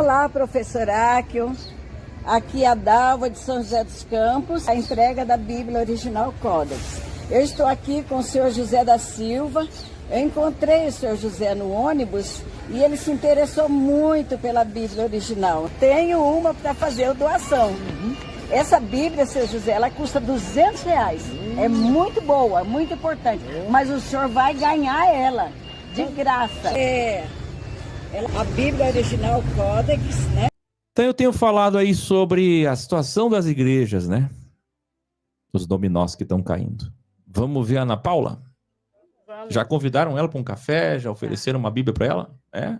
Olá, professor Áquio. Aqui é a Dalva de São José dos Campos, a entrega da Bíblia Original Codex. Eu estou aqui com o senhor José da Silva. Eu encontrei o senhor José no ônibus e ele se interessou muito pela Bíblia Original. Tenho uma para fazer a doação. Essa Bíblia, senhor José, ela custa R$200. É muito boa, muito importante. Mas o senhor vai ganhar ela de graça. A Bíblia Original Codex, né? Então eu tenho falado aí sobre a situação das igrejas, né? Os dominós que estão caindo. Vamos ver a Ana Paula? Vamos. Já convidaram ela para um café? Já ofereceram uma Bíblia para ela? É?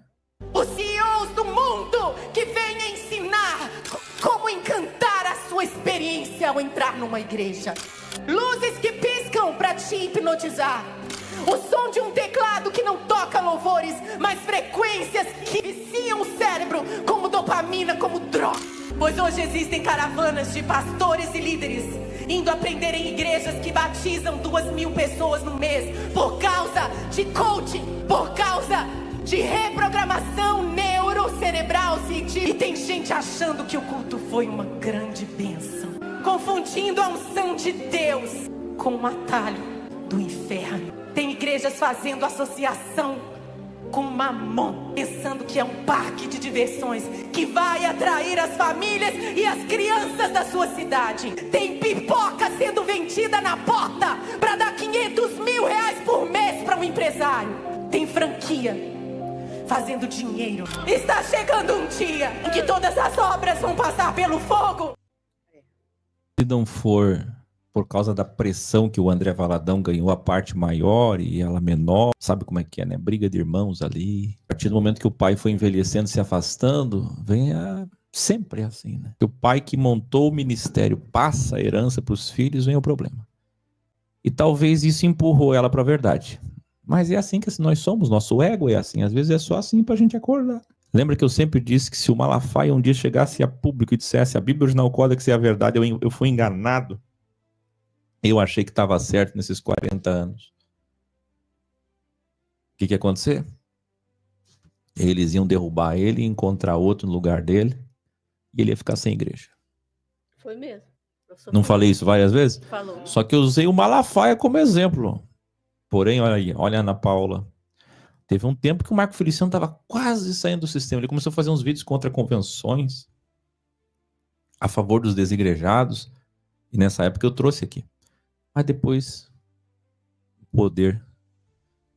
Os CEOs do mundo que vêm ensinar como encantar a sua experiência ao entrar numa igreja. Luzes que piscam para te hipnotizar. O som de um teclado que não toca louvores, mas frequências que viciam o cérebro como dopamina, como droga. Pois hoje existem caravanas de pastores e líderes indo aprender em igrejas que batizam 2.000 pessoas no mês por causa de coaching, por causa de reprogramação neurocerebral científica. E tem gente achando que o culto foi uma grande bênção, confundindo a unção de Deus com um atalho do inferno. Tem igrejas fazendo associação com Mamon, pensando que é um parque de diversões que vai atrair as famílias e as crianças da sua cidade. Tem pipoca sendo vendida na porta para dar R$500 mil por mês para um empresário. Tem franquia fazendo dinheiro. Está chegando um dia em que todas as obras vão passar pelo fogo. Se não for por causa da pressão que o André Valadão ganhou a parte maior e ela menor, sabe como é que é, né? Briga de irmãos ali. A partir do momento que o pai foi envelhecendo, se afastando, sempre assim, né? Que o pai que montou o ministério passa a herança para os filhos, vem o problema. E talvez isso empurrou ela para a verdade. Mas é assim que nós somos, nosso ego é assim. Às vezes é só assim para a gente acordar. Lembra que eu sempre disse que se o Malafaia um dia chegasse a público e dissesse a Bíblia Original Codex é a verdade, eu fui enganado. Eu achei que estava certo nesses 40 anos. O que ia acontecer? Eles iam derrubar ele e encontrar outro no lugar dele e ele ia ficar sem igreja. Foi mesmo. Não falei isso várias vezes? Falou. Só que eu usei o Malafaia como exemplo. Porém, olha aí, olha a Ana Paula. Teve um tempo que o Marco Feliciano estava quase saindo do sistema. Ele começou a fazer uns vídeos contra convenções, a favor dos desigrejados. E nessa época eu trouxe aqui. Mas depois o poder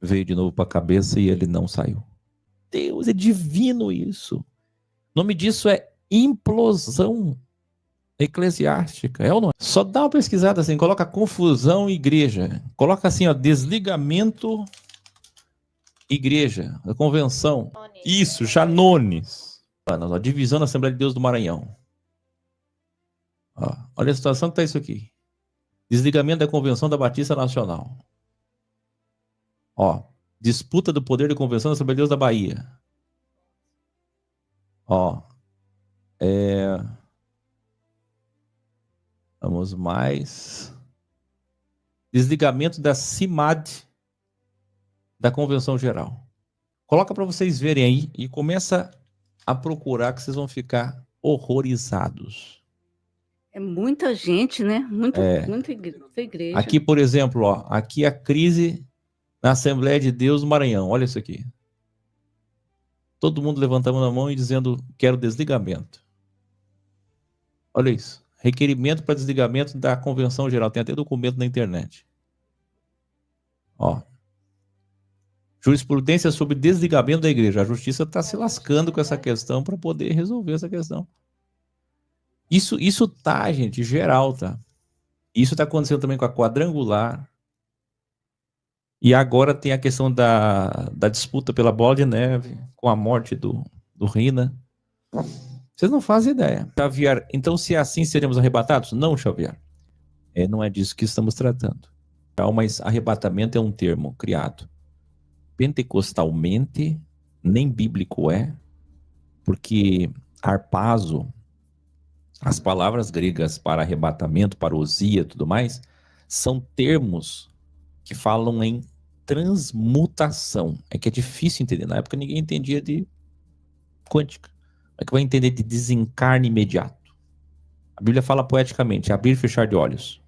veio de novo para a cabeça e ele não saiu. Deus, é divino isso. O nome disso é implosão eclesiástica. É ou não é? Só dá uma pesquisada assim, coloca confusão igreja. Coloca assim, ó, desligamento igreja, a convenção. Isso, Janones. A divisão da Assembleia de Deus do Maranhão. Ó, olha a situação que está isso aqui. Desligamento da Convenção da Batista Nacional. Ó, disputa do poder de convenção da Assembleia de Deus da Bahia. Ó, vamos mais. Desligamento da CIMAD da Convenção Geral. Coloca para vocês verem aí e começa a procurar que vocês vão ficar horrorizados. É muita gente, né? Muita igreja. Aqui, por exemplo, ó, aqui a crise na Assembleia de Deus do Maranhão. Olha isso aqui. Todo mundo levantando a mão e dizendo quero desligamento. Olha isso. Requerimento para desligamento da Convenção Geral. Tem até documento na internet. Ó. Jurisprudência sobre desligamento da igreja. A justiça está se lascando com essa questão para poder resolver essa questão. Isso tá, gente, geral, tá? Isso tá acontecendo também com a quadrangular. E agora tem a questão da disputa pela bola de neve, com a morte do Rina. Vocês não fazem ideia. Xavier, então se é assim seremos arrebatados? Não, Xavier. Não é disso que estamos tratando. Mas arrebatamento é um termo criado pentecostalmente, nem bíblico é, porque harpazo, as palavras gregas para arrebatamento, parousia e tudo mais, são termos que falam em transmutação. É que é difícil entender. Na época ninguém entendia de quântica. É que vai entender de desencarne imediato. A Bíblia fala poeticamente, abrir e fechar de olhos.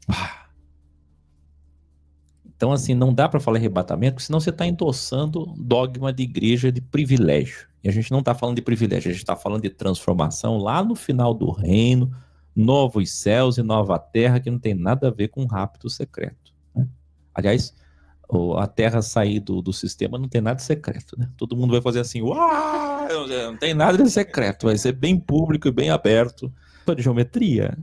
Então, assim, não dá para falar arrebatamento, porque senão você está endossando dogma de igreja de privilégio. E a gente não está falando de privilégio, a gente está falando de transformação lá no final do reino, novos céus e nova terra, que não tem nada a ver com rapto secreto, né? Aliás, a terra sair do sistema não tem nada de secreto, né? Todo mundo vai fazer assim, uau, não tem nada de secreto, vai ser bem público e bem aberto. Só de geometria.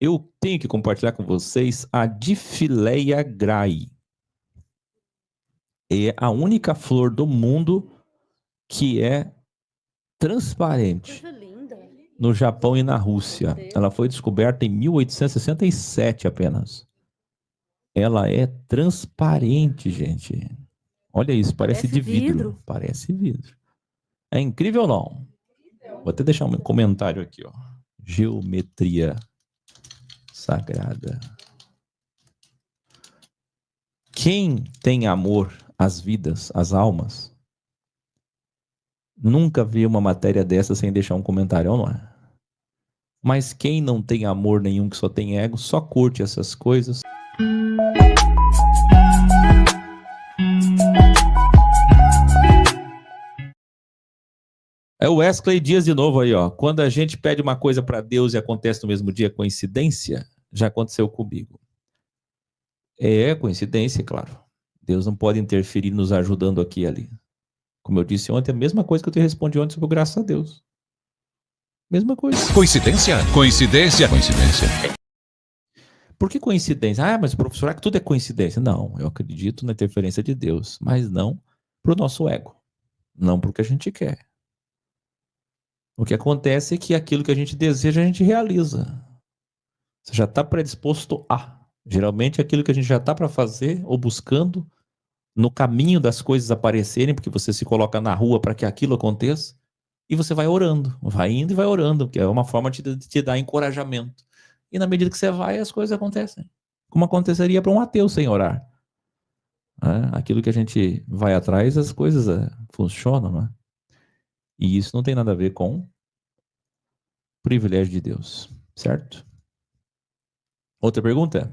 Eu tenho que compartilhar com vocês a Diphylleia Gray. É a única flor do mundo que é transparente no Japão e na Rússia. Ela foi descoberta em 1867 apenas. Ela é transparente, gente. Olha isso, parece de vidro. Parece vidro. É incrível ou não? Vou até deixar um comentário aqui, ó. Geometria sagrada. Quem tem amor às vidas, às almas, nunca viu uma matéria dessa sem deixar um comentário, não é? Mas quem não tem amor nenhum, que só tem ego, só curte essas coisas. É o Wesley Dias de novo aí, ó. Quando a gente pede uma coisa para Deus e acontece no mesmo dia, coincidência? Já aconteceu comigo. É coincidência, claro. Deus não pode interferir nos ajudando aqui e ali. Como eu disse ontem, a mesma coisa que eu te respondi ontem sobre graças a Deus. Mesma coisa. Coincidência? Coincidência? Coincidência. Por que coincidência? Ah, mas professor, é que tudo é coincidência. Não, eu acredito na interferência de Deus, mas não para o nosso ego. Não para o que a gente quer. O que acontece é que aquilo que a gente deseja, a gente realiza. Você já está predisposto a. Geralmente aquilo que a gente já está para fazer ou buscando no caminho das coisas aparecerem, porque você se coloca na rua para que aquilo aconteça, e você vai orando, vai indo e vai orando, que é uma forma de te dar encorajamento. E na medida que você vai, as coisas acontecem. Como aconteceria para um ateu sem orar. Aquilo que a gente vai atrás, as coisas funcionam, não é? E isso não tem nada a ver com o privilégio de Deus, certo? Outra pergunta?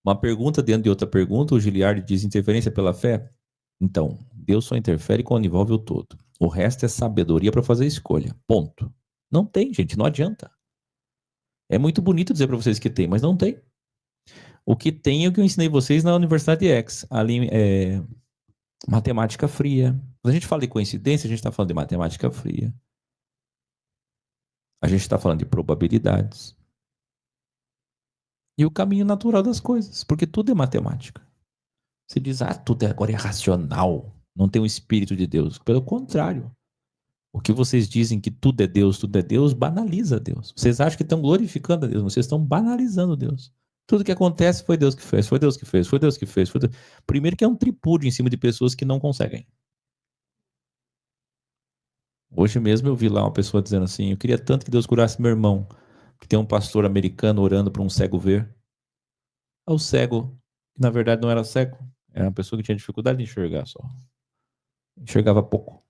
Uma pergunta dentro de outra pergunta, o Giliard diz: interferência pela fé? Então, Deus só interfere quando envolve o todo. O resto é sabedoria para fazer escolha. Ponto. Não tem, gente, não adianta. É muito bonito dizer para vocês que tem, mas não tem. O que tem é o que eu ensinei vocês na Universidade X. Ali matemática fria. Quando a gente fala de coincidência, a gente está falando de matemática fria. A gente está falando de probabilidades. E o caminho natural das coisas, porque tudo é matemática. Você diz, tudo agora é racional, não tem o Espírito de Deus. Pelo contrário, o que vocês dizem que tudo é Deus, banaliza Deus. Vocês acham que estão glorificando a Deus, vocês estão banalizando Deus. Tudo que acontece foi Deus que fez, foi Deus que fez, foi Deus que fez. Foi Deus. Primeiro que é um tripúdio em cima de pessoas que não conseguem. Hoje mesmo eu vi lá uma pessoa dizendo assim, eu queria tanto que Deus curasse meu irmão, que tem um pastor americano orando para um cego ver. O cego, que na verdade não era cego, era uma pessoa que tinha dificuldade de enxergar só. Enxergava pouco.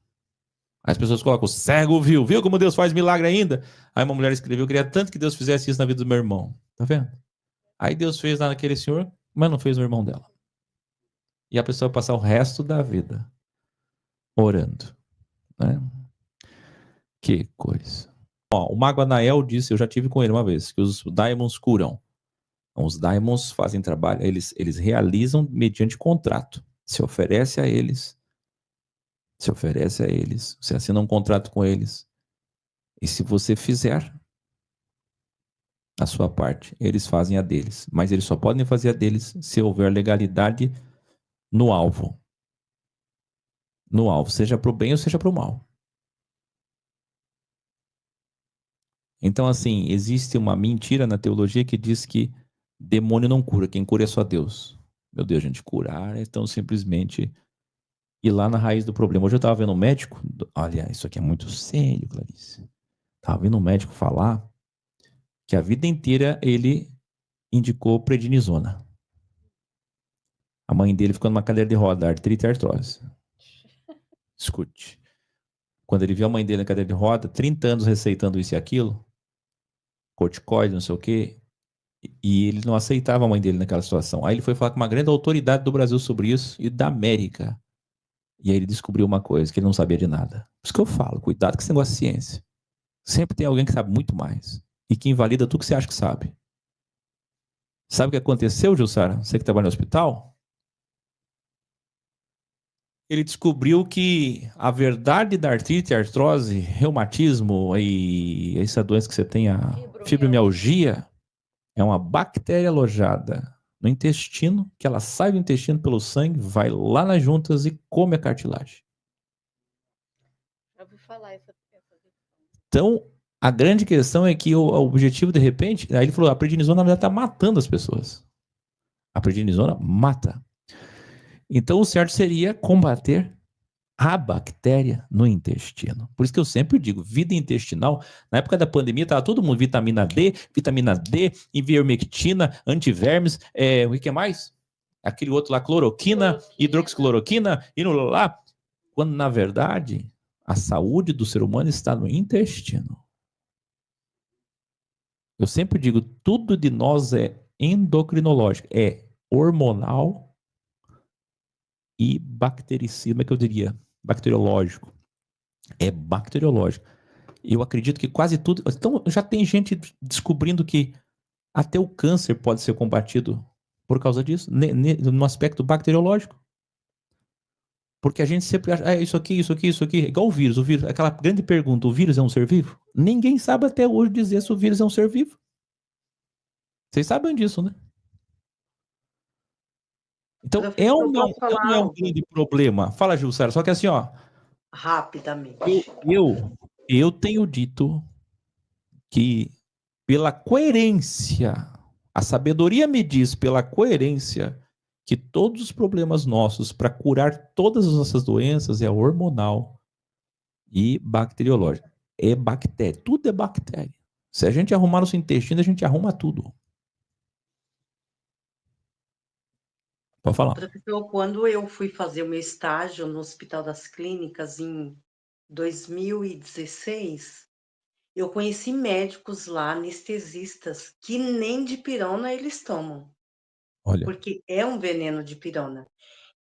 As pessoas colocam, o cego viu como Deus faz milagre ainda? Aí uma mulher escreveu, eu queria tanto que Deus fizesse isso na vida do meu irmão. Tá vendo? Aí Deus fez lá naquele senhor, mas não fez no irmão dela. E a pessoa vai passar o resto da vida orando. Né? Que coisa. O Mago Anael disse, eu já tive com ele uma vez, que os daimons curam. Então, os daimons fazem trabalho, eles realizam mediante contrato. Se oferece a eles, você assina um contrato com eles. E se você fizer a sua parte, eles fazem a deles. Mas eles só podem fazer a deles se houver legalidade no alvo. No alvo, seja para o bem ou seja para o mal. Então, assim, existe uma mentira na teologia que diz que demônio não cura, quem cura é só Deus. Meu Deus, gente, curar é tão simplesmente ir lá na raiz do problema. Hoje eu estava vendo um médico, olha, isso aqui é muito sério, Clarice. Estava vendo um médico falar que a vida inteira ele indicou prednisona. A mãe dele ficou numa cadeira de roda, artrite e artrose. Escute. Quando ele viu a mãe dele na cadeira de roda, 30 anos receitando isso e aquilo, corticoide, não sei o quê, e ele não aceitava a mãe dele naquela situação. Aí ele foi falar com uma grande autoridade do Brasil sobre isso e da América. E aí ele descobriu uma coisa, que ele não sabia de nada. Por isso que eu falo, cuidado com esse negócio de ciência. Sempre tem alguém que sabe muito mais e que invalida tudo que você acha que sabe. Sabe o que aconteceu, Jussara? Você que trabalha no hospital? Ele descobriu que a verdade da artrite, artrose, reumatismo e essa doença que você tem, a fibromialgia, é uma bactéria alojada no intestino, que ela sai do intestino pelo sangue, vai lá nas juntas e come a cartilagem. Já ouvi falar essa. Então, a grande questão é que o objetivo, de repente, aí ele falou, a prednisona, na verdade, está matando as pessoas. A prednisona mata. Então, o certo seria combater a bactéria no intestino. Por isso que eu sempre digo, vida intestinal, na época da pandemia, estava todo mundo vitamina D, ivermectina, antivermes, o que mais? Aquele outro lá, cloroquina, hidroxicloroquina, e lá. Quando, na verdade, a saúde do ser humano está no intestino. Eu sempre digo, tudo de nós é endocrinológico, é hormonal e bactericida, que eu diria, bacteriológico. É bacteriológico. Eu acredito que quase tudo... Então, já tem gente descobrindo que até o câncer pode ser combatido por causa disso, no aspecto bacteriológico. Porque a gente sempre acha, isso aqui, igual o vírus, aquela grande pergunta, o vírus é um ser vivo? Ninguém sabe até hoje dizer se o vírus é um ser vivo. Vocês sabem disso, né? Então, não é um grande problema. Fala, Jussara, só que assim, ó. Rapidamente. Eu tenho dito que pela coerência, a sabedoria me diz pela coerência que todos os problemas nossos para curar todas as nossas doenças é hormonal e bacteriológica. É bactéria, tudo é bactéria. Se a gente arrumar nosso intestino, a gente arruma tudo. Pode falar. Professor, quando eu fui fazer o meu estágio no Hospital das Clínicas em 2016, eu conheci médicos lá, anestesistas, que nem dipirona eles tomam. Olha. Porque é um veneno de pirona.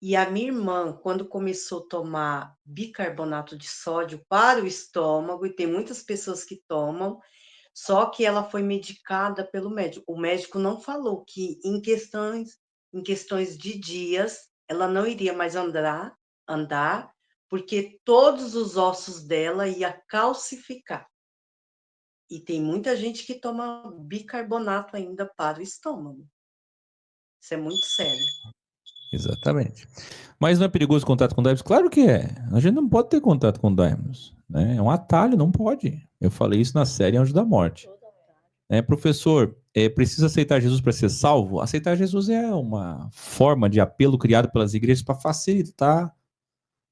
E a minha irmã, quando começou a tomar bicarbonato de sódio para o estômago, e tem muitas pessoas que tomam, só que ela foi medicada pelo médico. O médico não falou que em questões de dias, ela não iria mais andar, porque todos os ossos dela ia calcificar. E tem muita gente que toma bicarbonato ainda para o estômago. Isso é muito sério. Exatamente. Mas não é perigoso contato com daimons? Claro que é. A gente não pode ter contato com daimons, né? É um atalho, não pode. Eu falei isso na série Anjo da Morte. Professor, precisa aceitar Jesus para ser salvo? Aceitar Jesus é uma forma de apelo criado pelas igrejas para facilitar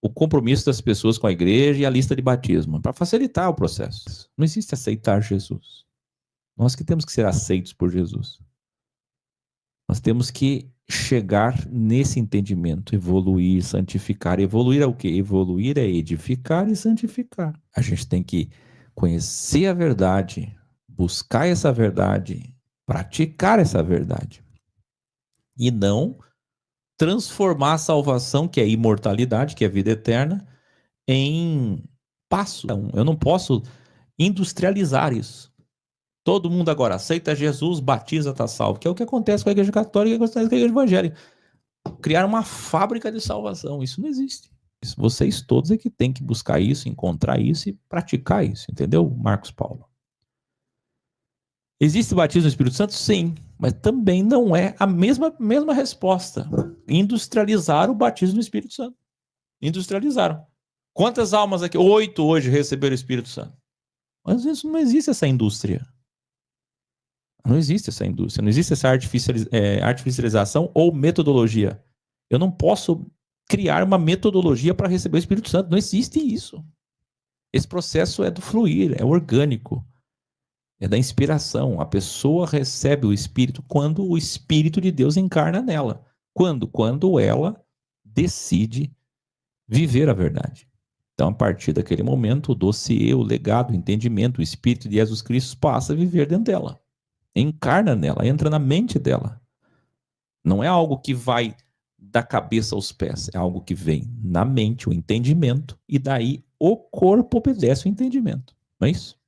o compromisso das pessoas com a igreja e a lista de batismo, para facilitar o processo. Não existe aceitar Jesus. Nós que temos que ser aceitos por Jesus. Nós temos que chegar nesse entendimento, evoluir, santificar. Evoluir é o quê? Evoluir é edificar e santificar. A gente tem que conhecer a verdade, buscar essa verdade, praticar essa verdade. E não transformar a salvação, que é imortalidade, que é vida eterna, em passo. Eu não posso industrializar isso. Todo mundo agora aceita Jesus, batiza, tá salvo. Que é o que acontece com a igreja católica e o que acontece com a igreja evangélica. Criar uma fábrica de salvação. Isso não existe. Vocês todos é que têm que buscar isso, encontrar isso e praticar isso. Entendeu, Marcos Paulo? Existe batismo no Espírito Santo? Sim. Mas também não é a mesma resposta. Industrializar o batismo no Espírito Santo. Industrializaram. Quantas almas aqui? 8 hoje receberam o Espírito Santo. Mas isso não existe essa indústria. Não existe essa indústria, não existe essa artificialização ou metodologia. Eu não posso criar uma metodologia para receber o Espírito Santo. Não existe isso. Esse processo é do fluir, é orgânico, é da inspiração. A pessoa recebe o Espírito quando o Espírito de Deus encarna nela. Quando? Quando ela decide viver a verdade. Então, a partir daquele momento, o dossiê, o legado, o entendimento, o Espírito de Jesus Cristo passa a viver dentro dela. Encarna nela, entra na mente dela. Não é algo que vai da cabeça aos pés, é algo que vem na mente, o entendimento, e daí o corpo obedece o entendimento. Não é isso?